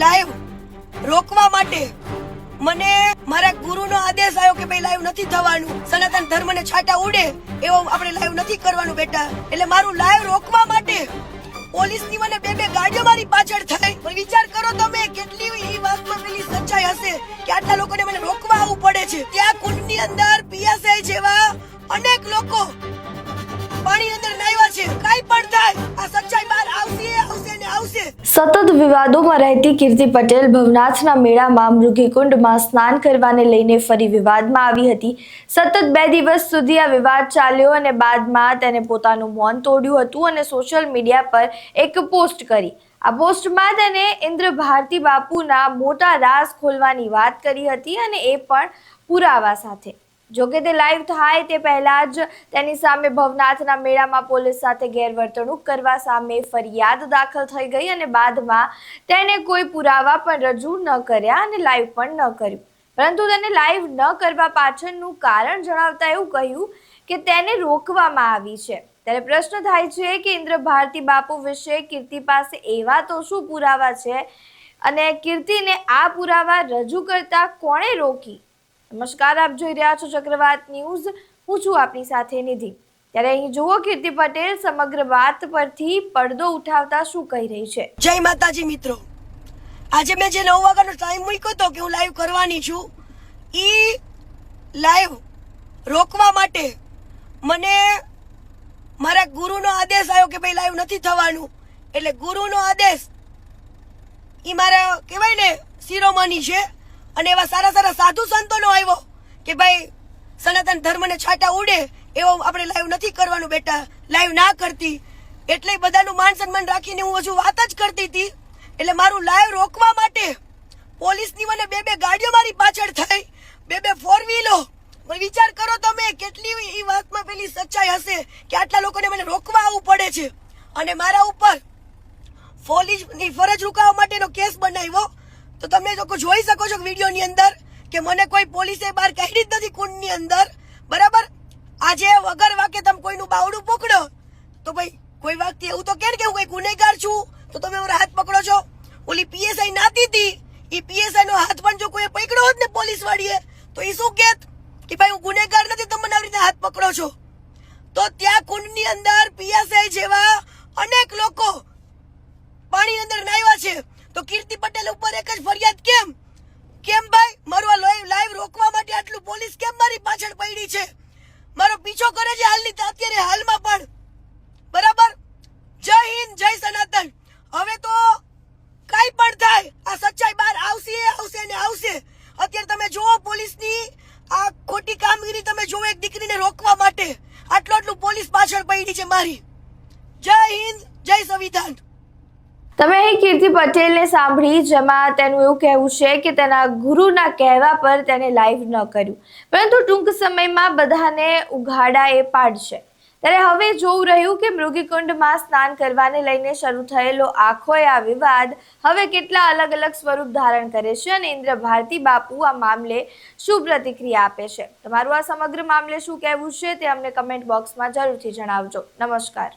Live રોકવા માટે મને મારા ગુરુનો આદેશ આવ્યો કે ભાઈ લાઈવ નથી થવાનું, સનાતન ધર્મને છાંટા ઉડે એવો આપણે લાઈવ નથી કરવાનું બેટા. એટલે મારું લાઈવ રોકવા માટે પોલીસની મને બે ગાડીઓ મારી પાછળ થઈ. પણ વિચાર કરો તમે કેટલી એ વાતમાં પેલી સચ્ચાઈ હશે કે આટલા લોકોને મને રોકવા આવવું પડે છે. ત્યાં કુંડની અંદર પીએસઆઈ જેવા અનેક લોકો પાણી અંદર નાયવા છે. કાઈ પણ થાય આ સચ્ચાઈ બહાર આવશે ને આવશે. સતત વિવાદોમાં રહેતી કીર્તિ પટેલ ભવનાથના મેળામાં મૃગીકુંડમાં સ્નાન કરવાને લઈને ફરી વિવાદમાં આવી હતી. સતત 2 દિવસ સુધી આ વિવાદ ચાલ્યો અને બાદમાં તેને પોતાનું મૌન તોડ્યું હતું અને સોશિયલ મીડિયા પર એક પોસ્ટ કરી. આ પોસ્ટમાં તેને ઇન્દ્ર ભારતી બાપુના મોટા રાઝ ખોલવાની વાત કરી હતી અને એ પણ પુરાવા સાથે. જોકે તે લાઈવ થાય તે પહેલા જ તેની સામે ભવનાથના મેળામાં પોલીસ સાથે ગેરવર્તણૂક કરવા સામે ફરિયાદ દાખલ થઈ ગઈ અને બાદમાં તેને કોઈ પુરાવા પણ રજૂ ન કર્યા અને લાઈવ પણ ન કર્યું. પરંતુ તેને લાઈવ ન કરવા પાછળનું કારણ જણાવતા એવું કહ્યું કે તેને રોકવામાં આવી છે. ત્યારે પ્રશ્ન થાય છે કે ઇન્દ્ર ભારતી બાપુ વિશે કીર્તિ પાસે એવા તો શું પુરાવા છે અને કીર્તિને આ પુરાવા રજૂ કરતા કોણે રોકી? નમસ્કાર, આપ જોઈ રહ્યા છો ચક્રવાત ન્યૂઝ. હું છું આપની સાથે નિધિ. ત્યારે અહીં જુઓ કીર્તિ પટેલ સમગ્ર વાત પરથી પડદો ઉઠાવતા શું કહી રહી છે. જય માતાજી મિત્રો, આજે મેં જે 9 વાગ્યાનો ટાઈમ મૂક્યો હતો કે હું લાઈવ કરવાની છું, ઈ લાઈવ રોકવા માટે મને મારા ગુરુનો આદેશ આવ્યો કે ભાઈ લાઈવ નથી થવાનું. એટલે ગુરુનો આદેશ ઈ મારા કહેવાય ને શિરોમણી છે અને એવા સારા સાધુ સંતોનો આવ્યો કે ભાઈ સનાતન ધર્મને છાંટા ઉડે એવો આપણે લાઈવ નથી કરવાનું બેટા, લાઈવ ના કરતી. એટલે બધાનું માન સન્માન રાખીને હું હજુ વાત જ કરતી હતી. એટલે મારું લાઈવ રોકવા માટે પોલીસની મને બે ગાડીઓ મારી પાછળ થઈ, બે ફોર વ્હીલો. પણ વિચાર કરો તમે કેટલી એ વાતમાં પેલી સચ્ચાઈ હશે કે આટલા લોકોને મને રોકવા આવવું પડે છે. અને મારા ઉપર પોલીસની ફરજ રૂકાવવા માટેનો કેસ બનાવ્યો. તો તમે લોકો જોઈ શકો છો વિડીયોની અંદર કે મને કોઈ પોલીસે બહાર કાઢી જ નથી કુંડની અંદર, બરાબર. આજે વગર વાકે તમે કોઈનું બાવડું પકડો તો ભાઈ કોઈ વ્યક્તિ એવું તો કે હું કોઈ ગુનેગાર છું તો તમે મારા હાથ પકડો છો. ઓલી પીએસઆઈ નાતી હતી, એ પીએસઆઈ નો હાથ પણ જો કોઈ પકડ્યો હોત ને પોલીસ વાળીએ તો એ શું કહેત કે ભાઈ હું ગુનેગાર નથી, તમે મને આવી રીતે હાથ પકડો છો. તો ત્યાં કુંડની અંદર પીએસઆઈ જેવા અનેક લોકો પાણી અંદર નાયવા છે. તો કીર્તિ પટેલ ઉપર એક જ ફરિયાદ કેમ ભાઈ મારું લાઈવ રોકવા માટે આટલું પોલીસ કેમ મારી પાછળ પડી છે, મારો પીછો કરે છે અત્યારે હાલમાં પણ, બરાબર. જય હિન્દ, જય સનાતન. હવે તો કાઈ પણ થાય આ સચ્ચાઈ બહાર આવશે ને આવશે. અત્યારે તમે જુઓ પોલીસની આ ખોટી કામગીરી, તમે જુઓ એક દીકરીને રોકવા માટે આટલું પોલીસ પાછળ પડી છે મારી. જય હિન્દ, જય સંવિધાન. તમે અહીં કીર્તિ પટેલને સાંભળી, જેમાં તેનું એવું કહેવું છે કે તેના ગુરુના કહેવા પર તેને લાઈવ ન કર્યું, પરંતુ ટૂંક સમયમાં બધાને ઉઘાડા એ પાડશે. ત્યારે હવે જોવું રહ્યું કે મૃગીકુંડમાં સ્નાન કરવાને લઈને શરૂ થયેલો આખો આ વિવાદ હવે કેટલા અલગ સ્વરૂપ ધારણ કરે છે અને ઇન્દ્ર ભારતી બાપુ આ મામલે શું પ્રતિક્રિયા આપે છે. તમારું આ સમગ્ર મામલે શું કહેવું છે તે અમને કમેન્ટ બોક્સમાં જરૂરથી જણાવજો. નમસ્કાર.